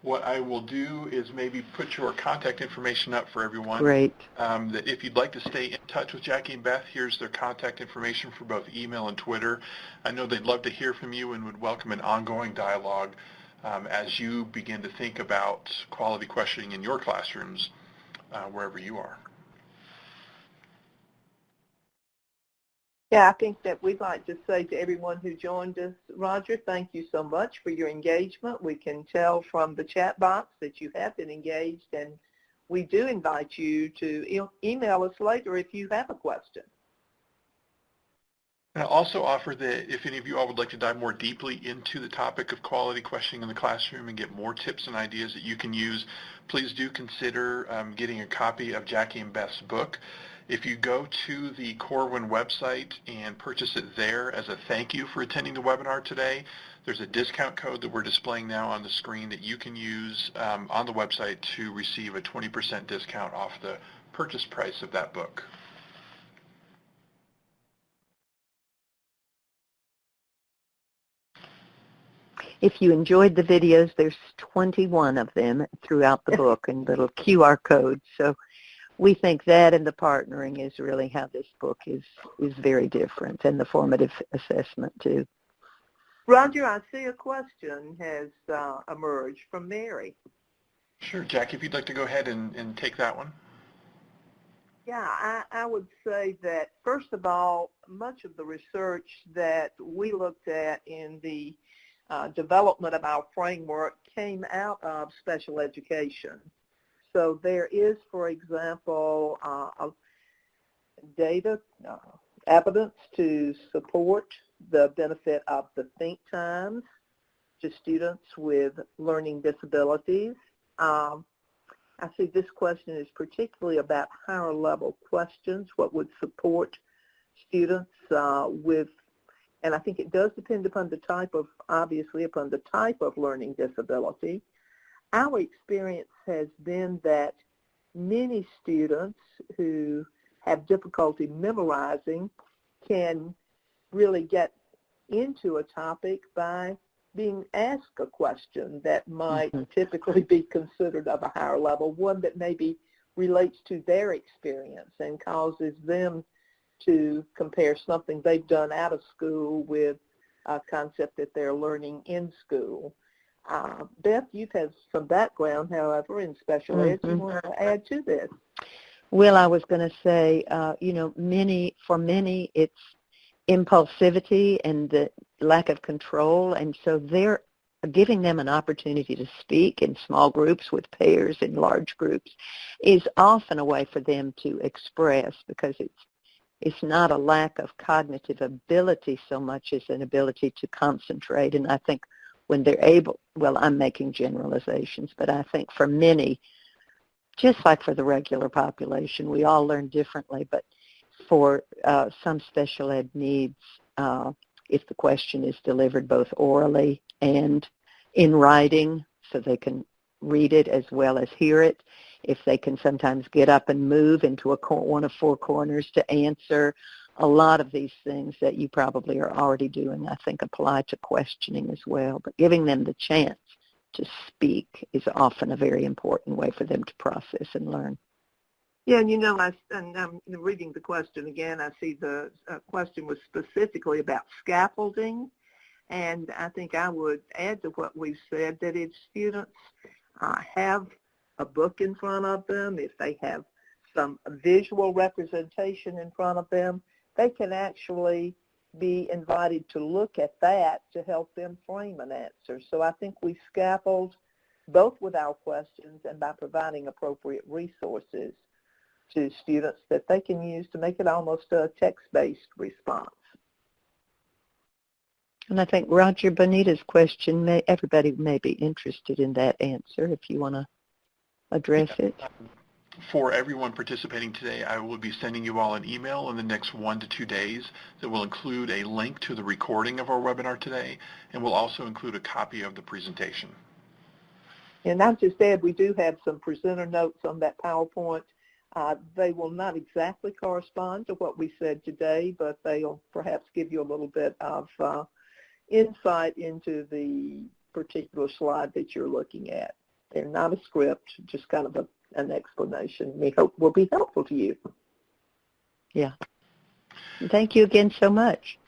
What I will do is maybe put your contact information up for everyone. Great. That if you'd like to stay in touch with Jackie and Beth, here's their contact information for both email and Twitter. I know they'd love to hear from you and would welcome an ongoing dialogue as you begin to think about quality questioning in your classrooms wherever you are. Yeah, I think that we'd like to say to everyone who joined us, Roger, thank you so much for your engagement. We can tell from the chat box that you have been engaged, and we do invite you to email us later if you have a question. And I'll also offer that if any of you all would like to dive more deeply into the topic of quality questioning in the classroom and get more tips and ideas that you can use, please do consider getting a copy of Jackie and Beth's book. If you go to the Corwin website and purchase it there as a thank you for attending the webinar today, there's a discount code that we're displaying now on the screen that you can use on the website to receive a 20% discount off the purchase price of that book. If you enjoyed the videos, there's 21 of them throughout the book and little QR codes. So we think that and the partnering is really how this book is very different, and the formative assessment too. Roger, I see a question has emerged from Mary. Sure, Jackie, if you'd like to go ahead and take that one. Yeah, I would say that, first of all, much of the research that we looked at in the development of our framework came out of special education. So there is, for example, data, evidence to support the benefit of the think times to students with learning disabilities. I see this question is particularly about higher level questions, what would support students with, and I think it does depend upon the type of, obviously upon the type of learning disability. Our experience has been that many students who have difficulty memorizing can really get into a topic by being asked a question that might typically be considered of a higher level, one that maybe relates to their experience and causes them to compare something they've done out of school with a concept that they're learning in school. Beth, you've had some background, however, in special ed. You want to add to this? Well, I was going to say, for many, it's impulsivity and the lack of control, and so they're giving them an opportunity to speak in small groups, with pairs, in large groups, is often a way for them to express, because it's not a lack of cognitive ability so much as an ability to concentrate. And I think when they're able, well, I'm making generalizations, but I think for many, just like for the regular population, we all learn differently, but for some special ed needs, if the question is delivered both orally and in writing, so they can read it as well as hear it, if they can sometimes get up and move into one of four corners to answer, a lot of these things that you probably are already doing, I think, apply to questioning as well. But giving them the chance to speak is often a very important way for them to process and learn. Yeah, and I'm reading the question again. I see the question was specifically about scaffolding, and I think I would add to what we've said that if students have a book in front of them, if they have some visual representation in front of them, they can actually be invited to look at that to help them frame an answer. So I think we scaffold both with our questions and by providing appropriate resources to students that they can use to make it almost a text-based response. And I think Roger Bonita's question, everybody may be interested in that answer if you want to address it. For everyone participating today, I will be sending you all an email in the next 1 to 2 days that will include a link to the recording of our webinar today, and will also include a copy of the presentation. And I'll just add, we do have some presenter notes on that PowerPoint. They will not exactly correspond to what we said today, but they'll perhaps give you a little bit of insight into the particular slide that you're looking at. They're not a script, just kind of an explanation. We hope will be helpful to you. Yeah. Thank you again so much.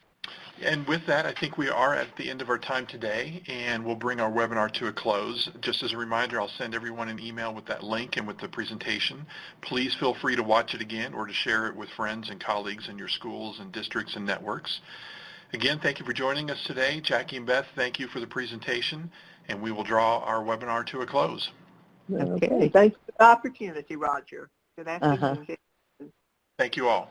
And with that, I think we are at the end of our time today, and we'll bring our webinar to a close. Just as a reminder, I'll send everyone an email with that link and with the presentation. Please feel free to watch it again or to share it with friends and colleagues in your schools and districts and networks. Again, thank you for joining us today. Jackie and Beth, thank you for the presentation, and we will draw our webinar to a close. Okay. Thanks for the opportunity, Roger. Good afternoon. Thank you all.